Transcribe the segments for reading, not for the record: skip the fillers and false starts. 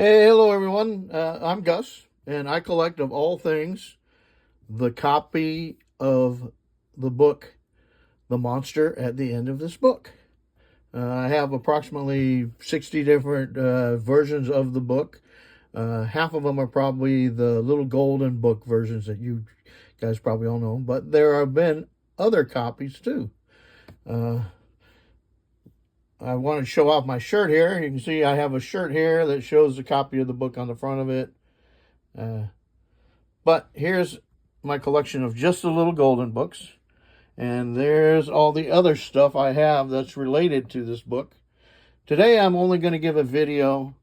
Hey, hello everyone. I'm Gus, and I collect of all things the copy of the book, The Monster at the End of This Book. I have approximately 60 different versions of the book. Half of them are probably the little golden book versions that you guys probably all know, but there have been other copies too. I want to show off my shirt here. You can see I have a shirt here that shows the copy of the book on the front of it. But here's my collection of just the little golden books. And there's all the other stuff I have that's related to this book. Today I'm only going to give a video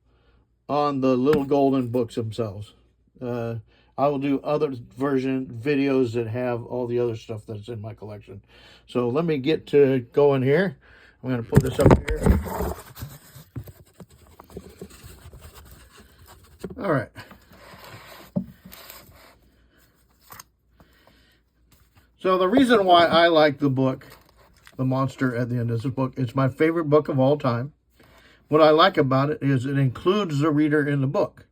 on the little golden books themselves. I will do other videos that have all the other stuff that's in my collection. So let me get to going here. I'm going to put this up here. All right. So the reason why I like the book, The Monster at the End of This Book, it's my favorite book of all time. What I like about it is it includes the reader in the book.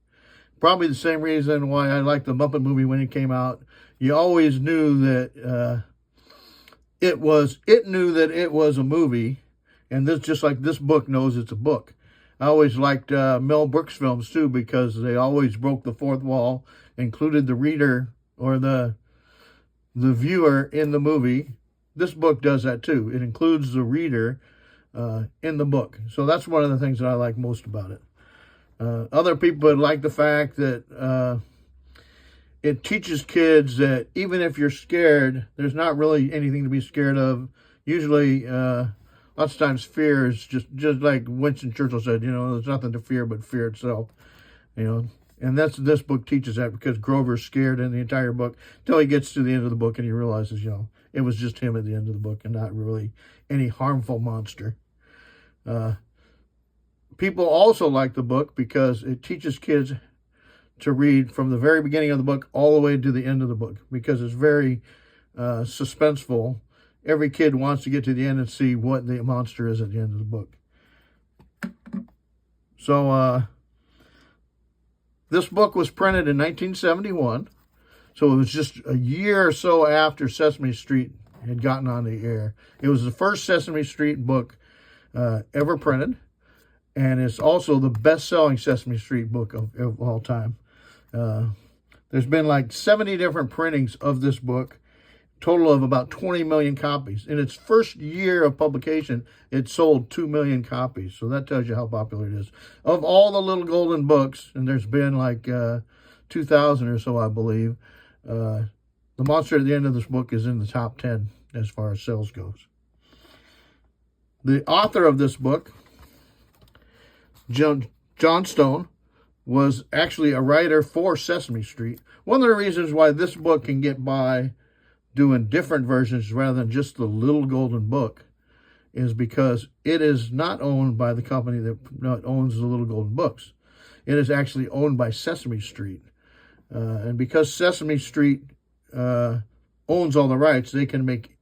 Probably the same reason why I like the Muppet movie when it came out. You always knew that it knew that it was a movie. And this, just like this book knows it's a book. I always liked Mel Brooks films too, because they always broke the fourth wall, included the reader or the viewer in the movie. This book does that too. It includes the reader in the book. So that's one of the things that I like most about it. Other people would like the fact that it teaches kids that even if you're scared, there's not really anything to be scared of. Usually, lots of times fear is just like Winston Churchill said, there's nothing to fear but fear itself, And this book teaches that, because Grover's scared in the entire book until he gets to the end of the book and he realizes, it was just him at the end of the book and not really any harmful monster. People also like the book because it teaches kids to read from the very beginning of the book all the way to the end of the book, because it's very suspenseful. Every kid wants to get to the end and see what the monster is at the end of the book. So, this book was printed in 1971. So it was just a year or so after Sesame Street had gotten on the air. It was the first Sesame Street book ever printed. And it's also the best-selling Sesame Street book of all time. There's been like 70 different printings of this book. Total of about 20 million copies. In its first year of publication, it sold 2 million copies. So that tells you how popular it is. Of all the little golden books, and there's been like 2,000 or so, I believe, The Monster at the End of This Book is in the top 10 as far as sales goes. The author of this book, John Stone, was actually a writer for Sesame Street. One of the reasons why this book can get by doing different versions rather than just the little golden book is because it is not owned by the company that owns the little golden books. It is actually owned by Sesame Street. And because Sesame Street owns all the rights, they can make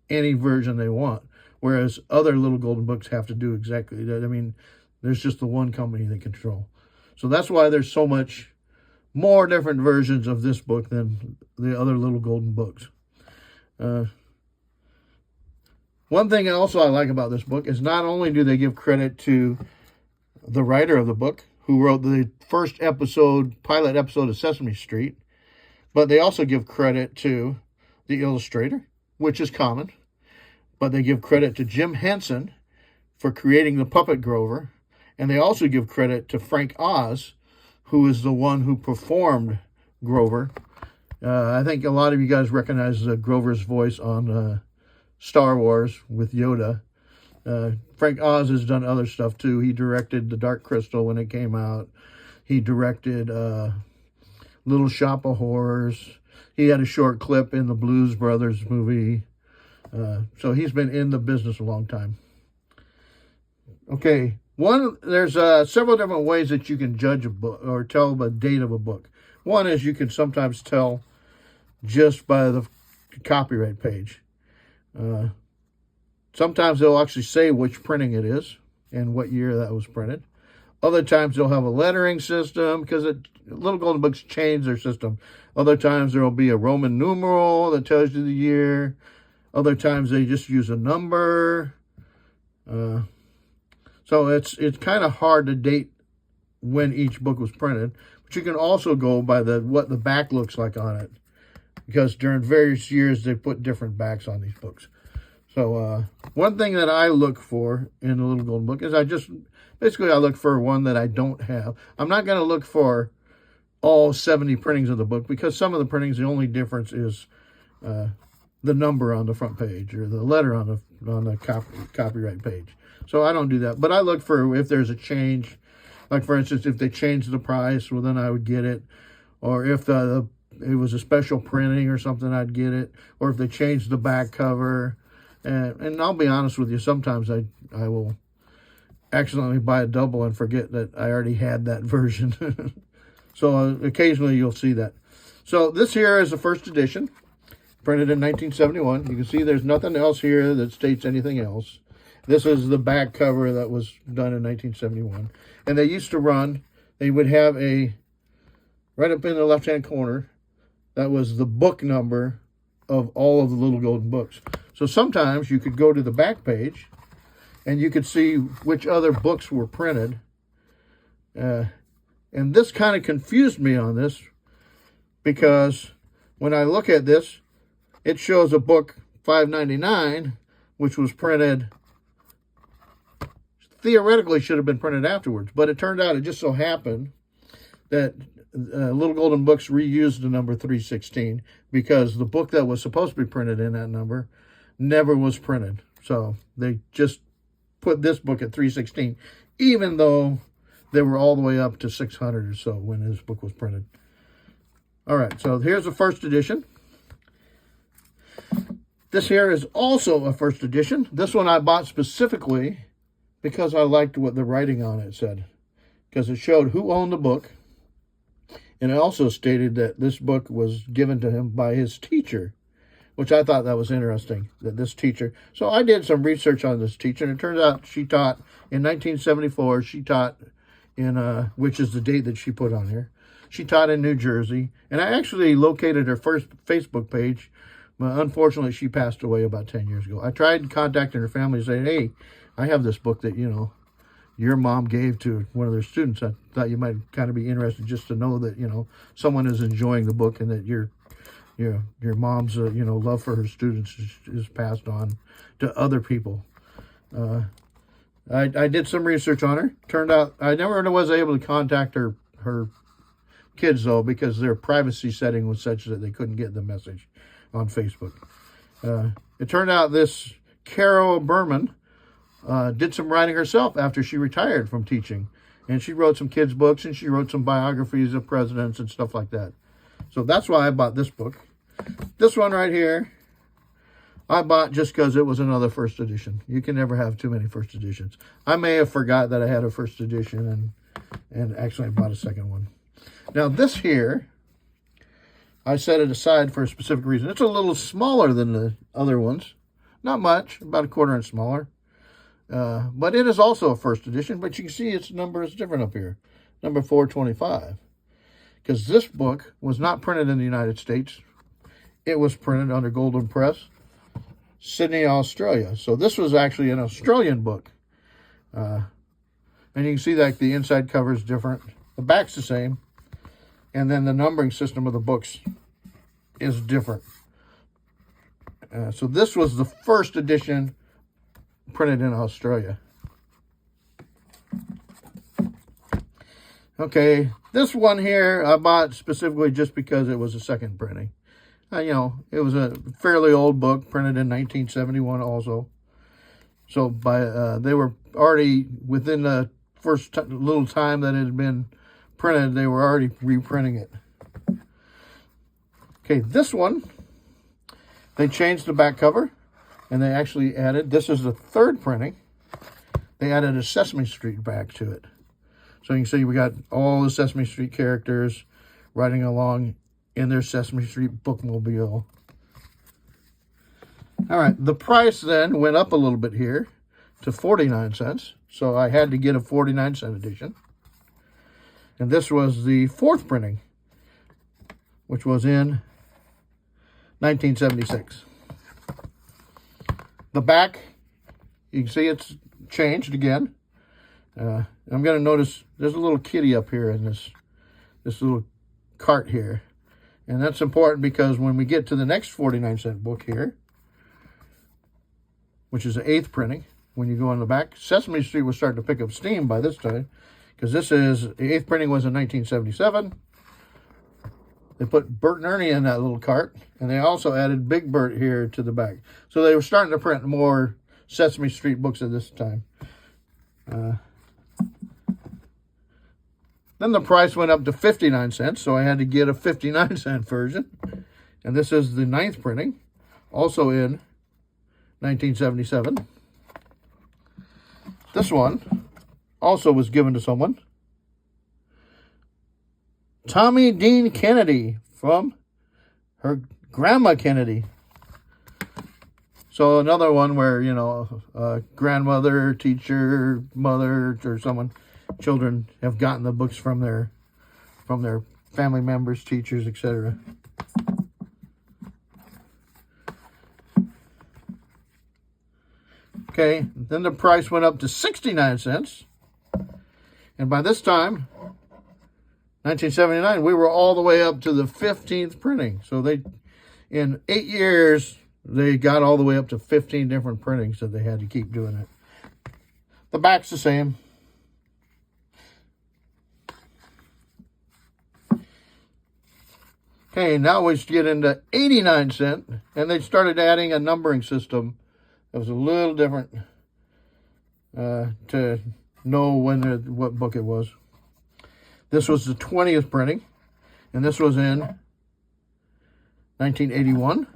any version they want. Whereas other little golden books have to do exactly that. I mean, there's just the one company they control. So that's why there's so much more different versions of this book than the other little golden books. One thing also I like about this book is not only do they give credit to the writer of the book, who wrote the first pilot episode of Sesame Street, but they also give credit to the illustrator, which is common. But they give credit to Jim Henson for creating the puppet Grover, and they also give credit to Frank Oz, who is the one who performed Grover. I think a lot of you guys recognize Grover's voice on Star Wars with Yoda. Frank Oz has done other stuff too. He directed The Dark Crystal when it came out. He directed Little Shop of Horrors. He had a short clip in the Blues Brothers movie. So he's been in the business a long time. Okay, there's several different ways that you can judge a book or tell the date of a book. One is you can sometimes tell just by the copyright page. Sometimes they'll actually say which printing it is and what year that was printed. Other times they'll have a lettering system because Little Golden Books change their system. Other times there will be a Roman numeral that tells you the year. Other times they just use a number. So it's kind of hard to date when each book was printed. But you can also go by what the back looks like on it, because during various years they put different backs on these books. So one thing that I look for in the Little Golden Book is I look for one that I don't have. I'm not going to look for all 70 printings of the book, because some of the printings, the only difference is the number on the front page or the letter on the copyright page. So I don't do that. But I look for if there's a change. Like, for instance, if they change the price, well, then I would get it. Or if it was a special printing or something, I'd get it. Or if they changed the back cover. And I'll be honest with you, sometimes I will accidentally buy a double and forget that I already had that version. So occasionally you'll see that. So this here is the first edition, printed in 1971. You can see there's nothing else here that states anything else. This is the back cover that was done in 1971. And they used to run, they would have right up in the left-hand corner, that was the book number of all of the Little Golden Books. So sometimes you could go to the back page and you could see which other books were printed. And this kind of confused me on this, because when I look at this, it shows a book 599, which was printed, theoretically should have been printed afterwards. But it turned out, it just so happened that Little Golden Books reused the number 316, because the book that was supposed to be printed in that number never was printed. So they just put this book at 316, even though they were all the way up to 600 or so when this book was printed. All right, so here's the first edition. This here is also a first edition. This one I bought specifically because I liked what the writing on it said, because it showed who owned the book. And it also stated that this book was given to him by his teacher, which I thought that was interesting, that this teacher. So I did some research on this teacher, and it turns out she taught in 1974. She taught in, which is the date that she put on here. She taught in New Jersey, and I actually located her first Facebook page, but unfortunately she passed away about 10 years ago. I tried contacting her family and saying, hey, I have this book that, your mom gave to one of their students. I thought you might kind of be interested just to know that, someone is enjoying the book, and that your mom's, love for her students is passed on to other people. I did some research on her. Turned out I never was able to contact her kids, though, because their privacy setting was such that they couldn't get the message on Facebook. It turned out this Carol Berman did some writing herself after she retired from teaching. And she wrote some kids' books, and she wrote some biographies of presidents and stuff like that. So that's why I bought this book. This one right here, I bought just because it was another first edition. You can never have too many first editions. I may have forgot that I had a first edition and actually bought a second one. Now this here, I set it aside for a specific reason. It's a little smaller than the other ones. Not much, about a quarter inch smaller. But it is also a first edition, but you can see its number is different up here. Number 425. Because this book was not printed in the United States. It was printed under Golden Press, Sydney, Australia. So this was actually an Australian book. And you can see that the inside cover is different. The back's the same. And then the numbering system of the books is different. So this was the first edition printed in Australia. Okay, this one here I bought specifically just because it was a second printing. It was a fairly old book, printed in 1971 also. So they were already, within the first little time that it had been printed, they were already reprinting it. Okay, this one, they changed the back cover, and they actually added, this is the third printing, they added a Sesame Street back to it. So you can see we got all the Sesame Street characters riding along in their Sesame Street bookmobile. All right, the price then went up a little bit here to 49 cents. So I had to get a 49-cent edition. And this was the 4th printing, which was in 1976. The back, you can see it's changed again. I'm going to notice there's a little kitty up here in this little cart here. And that's important because when we get to the next 49-cent book here, which is the 8th printing, when you go on the back, Sesame Street was starting to pick up steam by this time, because the 8th printing was in 1977. They put Bert and Ernie in that little cart, and they also added Big Bert here to the back. So they were starting to print more Sesame Street books at this time. Then the price went up to 59 cents, so I had to get a 59-cent version. And this is the 9th printing, also in 1977. This one also was given to someone. Tommy Dean Kennedy, from her grandma Kennedy. So another one where, you know, grandmother, teacher, mother, or someone, children have gotten the books from their family members, teachers, etc. Okay, then the price went up to 69 cents. And by this time, 1979, we were all the way up to the 15th printing. So in 8 years, they got all the way up to 15 different printings that they had to keep doing it. The back's the same. Okay, now we get into 89 cents, and they started adding a numbering system that was a little different to know what book it was. This was the 20th printing, and this was in 1981.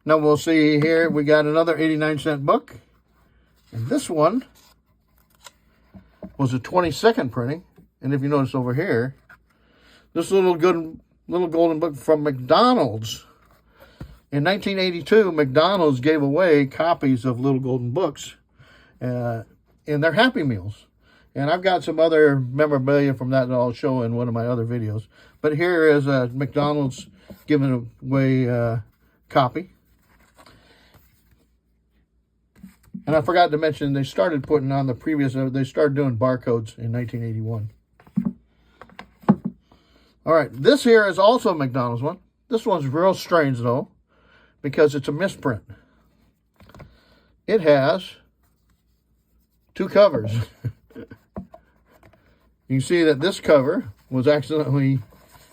Now we'll see here, we got another 89-cent book, and this one was the 22nd printing. And if you notice over here, this little golden book from McDonald's. In 1982, McDonald's gave away copies of Little Golden Books in their Happy Meals. And I've got some other memorabilia from that I'll show in one of my other videos. But here is a McDonald's giving away copy. And I forgot to mention, they started putting on they started doing barcodes in 1981. All right, this here is also a McDonald's one. This one's real strange, though, because it's a misprint. It has 2 covers. You can see that this cover was accidentally,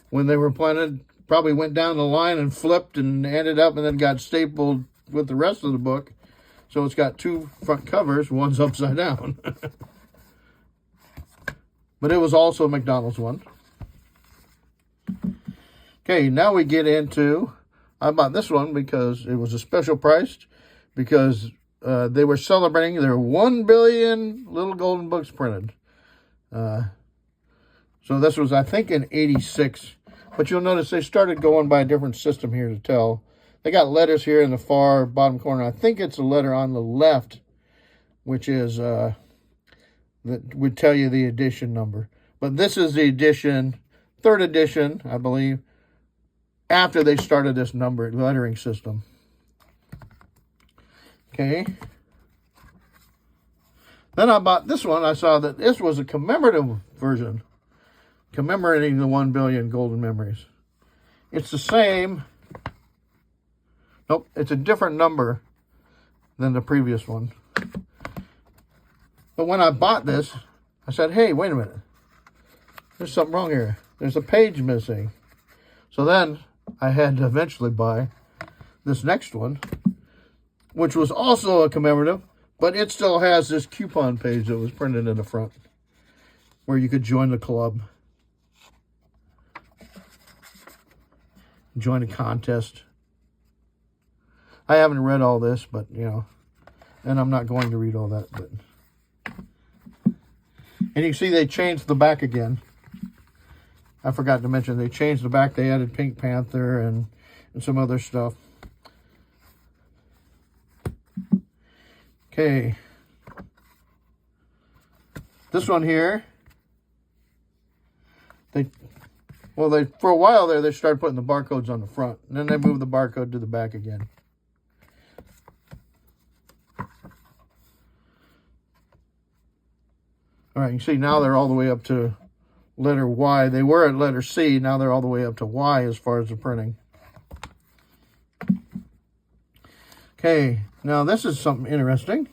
when they were planted, probably went down the line and flipped and ended up and then got stapled with the rest of the book. So it's got 2 front covers, one's upside down. But it was also a McDonald's one. Okay, now we get into, I bought this one because it was a special price, because they were celebrating their 1 billion Little Golden Books printed. So this was, I think, in 86. But you'll notice they started going by a different system here to tell. They got letters here in the far bottom corner. I think it's a letter on the left, which is, that would tell you the edition number. But this is the edition, 3rd edition, I believe, after they started this lettering system. Okay. Then I bought this one. I saw that this was a commemorative version, commemorating the 1 billion golden memories. It's the same. Nope, it's a different number than the previous one. But when I bought this, I said, hey, wait a minute. There's something wrong here. There's a page missing. So then I had to eventually buy this next one, which was also a commemorative, but it still has this coupon page that was printed in the front where you could join the club, join a contest. I haven't read all this, but, you know, and I'm not going to read all that. But and you can see they changed the back again. I forgot to mention they changed the back. They added Pink Panther and some other stuff. Okay. This one here, they for a while there, they started putting the barcodes on the front. And then they moved the barcode to the back again. All right, you can see now they're all the way up to letter Y. They were at letter C. Now they're all the way up to Y as far as the printing. Okay, now this is something interesting.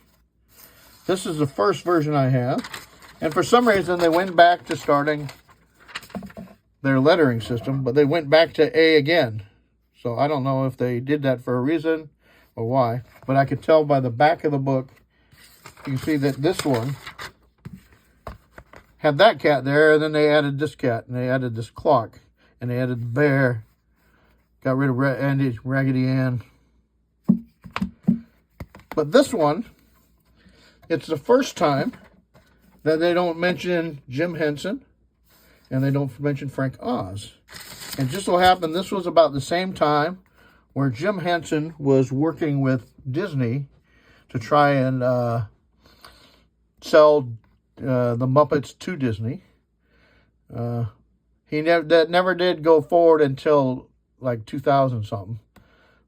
This is the first version I have. And for some reason, they went back to starting their lettering system, but they went back to A again. So I don't know if they did that for a reason or why. But I could tell by the back of the book, you can see that this one had that cat there, and then they added this cat, and they added this clock, and they added the bear, got rid of Raggedy Ann. But this one, it's the first time that they don't mention Jim Henson, and they don't mention Frank Oz. And just so happened, this was about the same time where Jim Henson was working with Disney to try and sell the Muppets to Disney. That never did go forward until like 2000 something.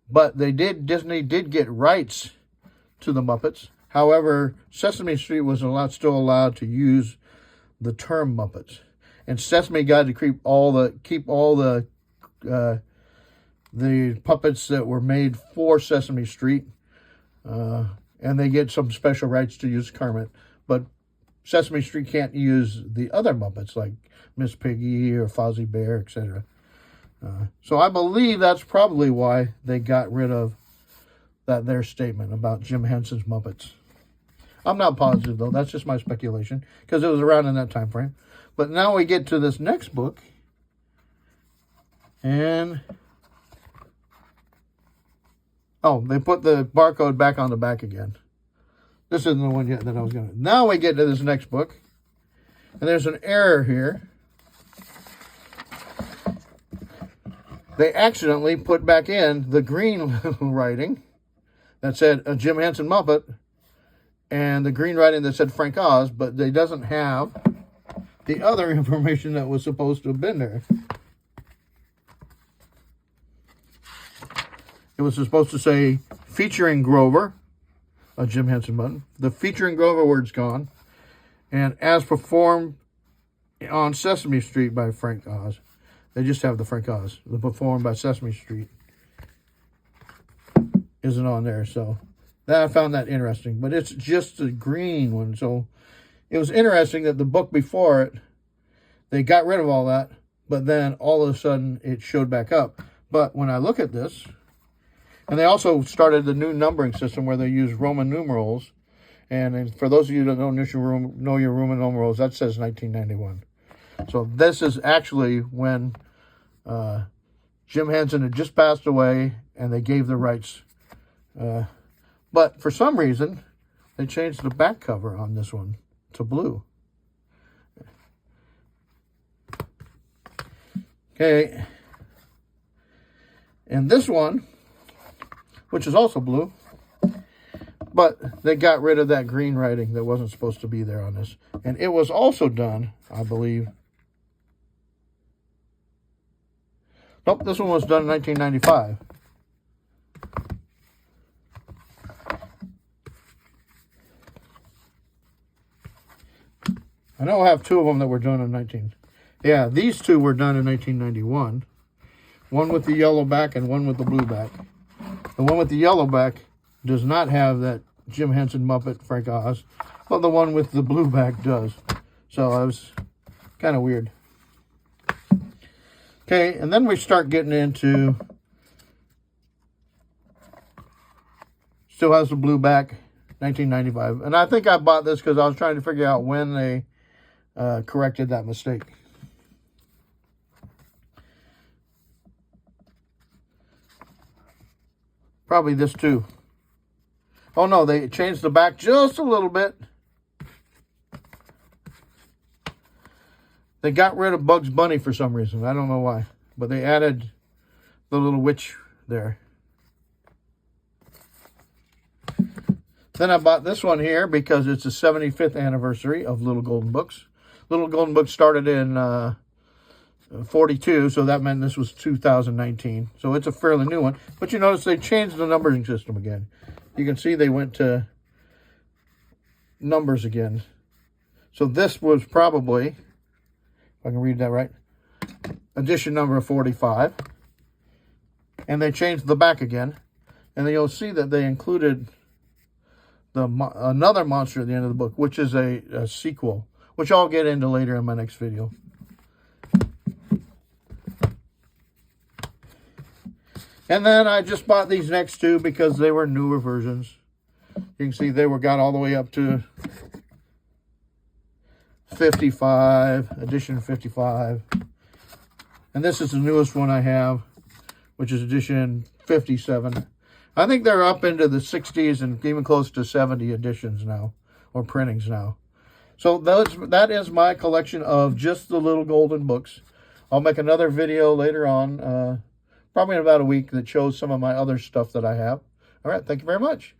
But Disney did get rights to the Muppets. However, Sesame Street was still allowed to use the term Muppets. And Sesame got to keep all the puppets that were made for Sesame Street. And they get some special rights to use Kermit. But Sesame Street can't use the other Muppets like Miss Piggy or Fozzie Bear, etc. So I believe that's probably why they got rid of their statement about Jim Henson's Muppets. I'm not positive, though. That's just my speculation, because it was around in that time frame. But now we get to this next book. And oh, they put the barcode back on the back again. This isn't the one yet that I was going to. Now we get to this next book. And there's an error here. They accidentally put back in the green writing that said a Jim Henson Muppet and the green writing that said Frank Oz, but they doesn't have the other information that was supposed to have been there. It was supposed to say featuring Grover, a Jim Henson Muppet. The featuring Grover word's gone. And as performed on Sesame Street by Frank Oz. They just have the Frank Oz. The performed by Sesame Street isn't on there. So I found that interesting. But it's just the green one. So it was interesting that the book before it, they got rid of all that. But then all of a sudden it showed back up. But when I look at this, and they also started the new numbering system where they use Roman numerals. And for those of you that don't know your Roman numerals, that says 1991. So this is actually when Jim Henson had just passed away and they gave the rights. But for some reason, they changed the back cover on this one to blue. Okay. And this one, which is also blue, but they got rid of that green writing that wasn't supposed to be there on this. And it was also done, I believe. Nope, this one was done in 1995. I know I have two of them that were done in Yeah, these two were done in 1991. One with the yellow back and one with the blue back. The one with the yellow back does not have that Jim Henson Muppet Frank Oz, but the one with the blue back does. So it was kind of weird. Okay, and then we start getting into, still has the blue back, 1995. And I think I bought this because I was trying to figure out when they corrected that mistake. Probably this too. Oh no, they changed the back just a little bit. They got rid of Bugs Bunny for some reason. I don't know why. But they added the little witch there. Then I bought this one here because it's the 75th anniversary of Little Golden Books. Little Golden Books started in 42, so that meant this was 2019. So it's a fairly new one. But you notice they changed the numbering system again. You can see they went to numbers again. So this was probably, if I can read that right, edition number 45. And they changed the back again. And then you'll see that they included another monster at the end of the book, which is a sequel, which I'll get into later in my next video. And then I just bought these next two because they were newer versions. You can see they got all the way up to 55, edition 55. And this is the newest one I have, which is edition 57. I think they're up into the 60s and even close to 70 editions now, or printings now. So that is my collection of just the Little Golden Books. I'll make another video later on, probably in about a week, that shows some of my other stuff that I have. All right, thank you very much.